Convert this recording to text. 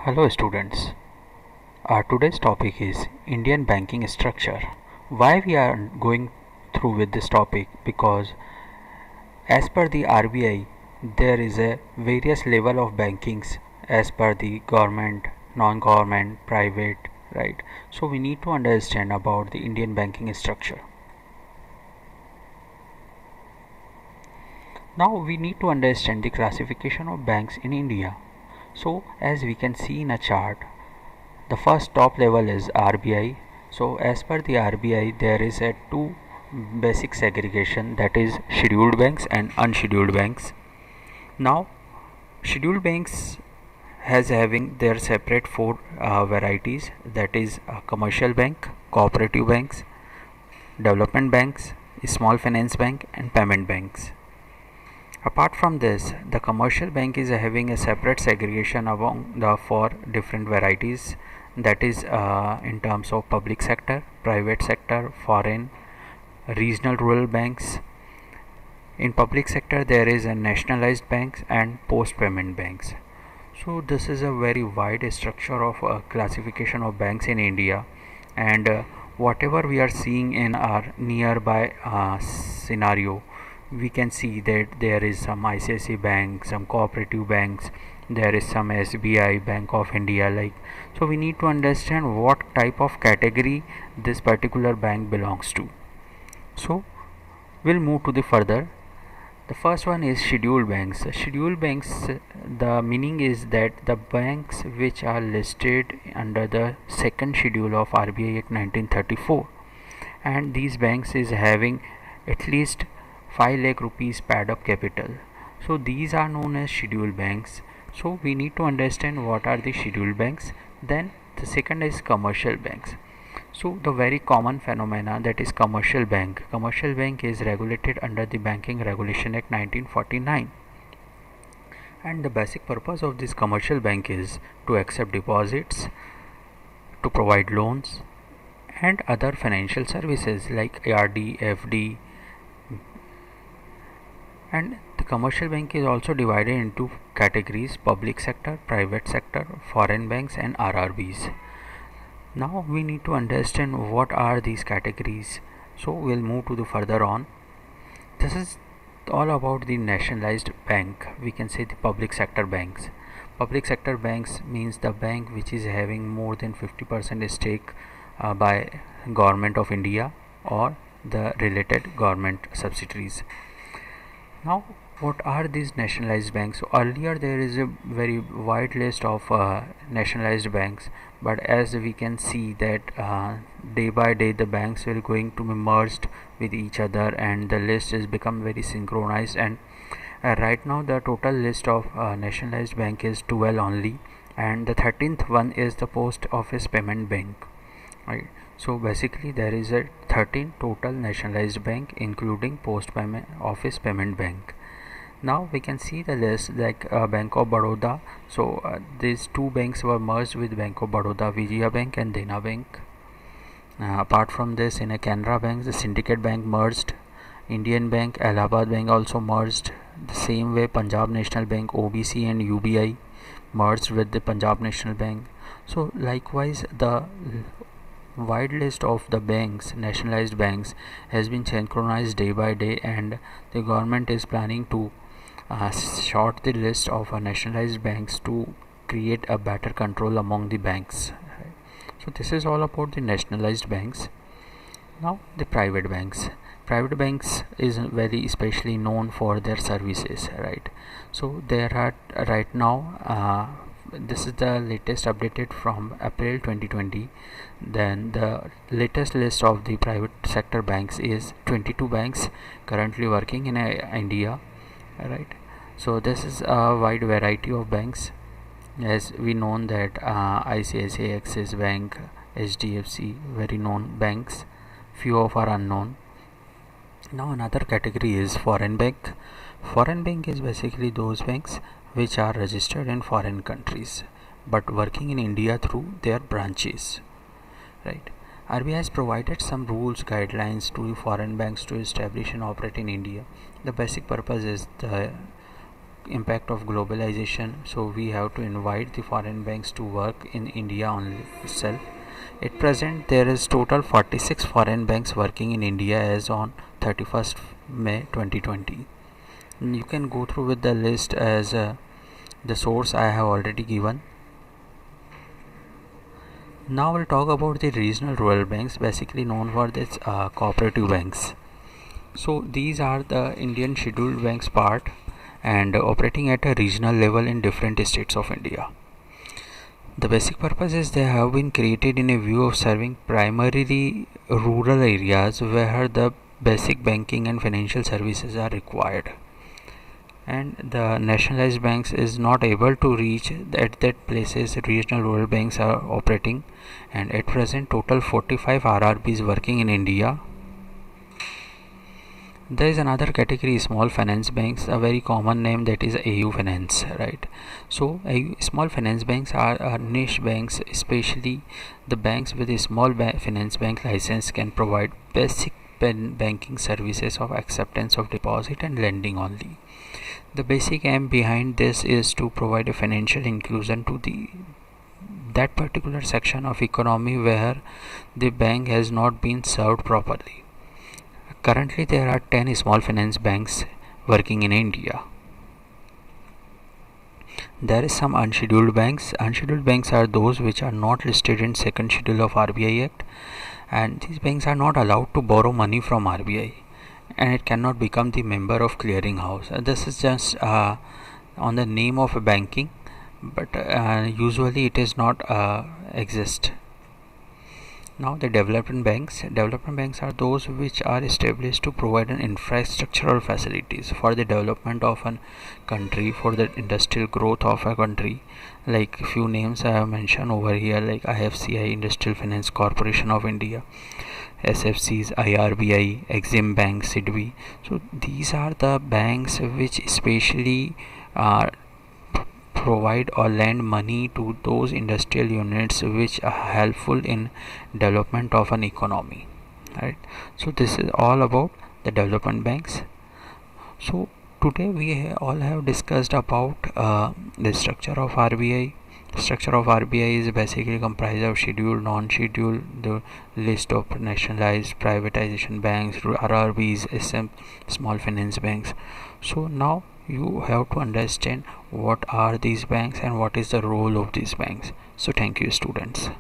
Hello students. Today's topic is Indian banking structure. Why we are going through with this topic? Because as per the RBI, there is a various level of bankings as per the government, non-government, private, right? So we need to understand about the Indian banking structure. Now we need to understand the classification of banks in India. So as we can see in a chart, the first top level is RBI. So as per the RBI, there is a two basic segregation, that is scheduled banks and unscheduled banks. Now scheduled banks has having their separate four varieties, that is commercial bank, cooperative banks, development banks, small finance bank and payment banks. Apart from this, the commercial bank is having a separate segregation among the four different varieties, that is in terms of public sector, private sector, foreign, regional rural banks. In public sector there is a nationalized banks and post payment banks. So this is a very wide structure of classification of banks in India, and whatever we are seeing in our nearby scenario, we can see that there is some ICICI bank, some cooperative banks, there is some SBI, Bank of India, like. So we need to understand what type of category this particular bank belongs to. So we'll move to the further. The first one is scheduled banks. Scheduled banks, the meaning is that the banks which are listed under the second schedule of RBI Act 1934, and these banks is having at least 5 lakh rupees paid up capital. So these are known as scheduled banks. So we need to understand what are the scheduled banks. Then the second is commercial banks. So the very common phenomena, that is commercial bank. Commercial bank is regulated under the Banking Regulation Act 1949. And the basic purpose of this commercial bank is to accept deposits, to provide loans and other financial services like ARD, FD. And the commercial bank is also divided into categories: public sector, private sector, foreign banks and RRBs. Now we need to understand what are these categories. So we'll move to the further on. This is all about the nationalized bank. We can say the public sector banks. Public sector banks means the bank which is having more than 50% stake by government of India or the related government subsidiaries. Now what are these nationalized banks? So earlier there is a very wide list of nationalized banks, but as we can see that day by day the banks will going to be merged with each other and the list is become very synchronized, and right now the total list of nationalized bank is 12 only, and the 13th one is the post office payment bank, right? So basically there is a 13 total nationalized bank including post payment office payment bank. Now we can see the list like Bank of Baroda. So these two banks were merged with Bank of Baroda, Vijaya Bank and Dena Bank. Apart from this, in a Canara Bank, the Syndicate Bank merged. Indian Bank, Allahabad Bank also merged. The same way Punjab National Bank, OBC and UBI merged with the Punjab National Bank. So likewise the wide list of the banks, nationalized banks, has been synchronized day by day, and the government is planning to short the list of nationalized banks to create a better control among the banks. So this is all about the nationalized banks. Now the private banks. Private banks is very especially known for their services, right? So there are right now this is the latest updated from April 2020. Then the latest list of the private sector banks is 22 banks currently working in India, right? So this is a wide variety of banks, as we know that ICICI, Axis Bank, HDFC, very known banks. Few of are unknown. Now another category is foreign bank. Foreign bank is basically those banks which are registered in foreign countries but working in India through their branches, right? RBI has provided some rules, guidelines to foreign banks to establish and operate in India. The basic purpose is the impact of globalization, so we have to invite the foreign banks to work in India only itself. At present, there is total 46 foreign banks working in India as on 31st May 2020. You can go through with the list as the source I have already given. Now we'll talk about the regional rural banks, basically known for its cooperative banks. So these are the Indian scheduled banks part and operating at a regional level in different states of India. The basic purpose is they have been created in a view of serving primarily rural areas where the basic banking and financial services are required, and the nationalized banks is not able to reach at that places regional rural banks are operating. And at present total 45 RRBs working in India. There is another category, small finance banks, a very common name, that is AU Finance, right? So small finance banks are niche banks, especially the banks with a small finance bank license can provide basic banking services of acceptance of deposit and lending only. The basic aim behind this is to provide a financial inclusion to that particular section of economy where the bank has not been served properly. Currently, there are 10 small finance banks working in India. There is some unscheduled banks. Unscheduled banks are those which are not listed in second schedule of RBI Act, and these banks are not allowed to borrow money from RBI, and it cannot become the member of clearing house. This is just on the name of a banking, but usually it is not exist. Now the development banks are those which are established to provide an infrastructural facilities for the development of a country, for the industrial growth of a country. Like few names I have mentioned over here, like IFCI, Industrial Finance Corporation of India, SFCs, IRBI, Exim Bank, SIDBI. So these are the banks which especially provide or lend money to those industrial units which are helpful in development of an economy, right? So this is all about the development banks. So today we all have discussed about the structure of RBI. Structure of RBI is basically comprised of scheduled, non-scheduled, the list of nationalized, privatization banks, RRBs, small finance banks. So now you have to understand what are these banks and what is the role of these banks. So thank you, students.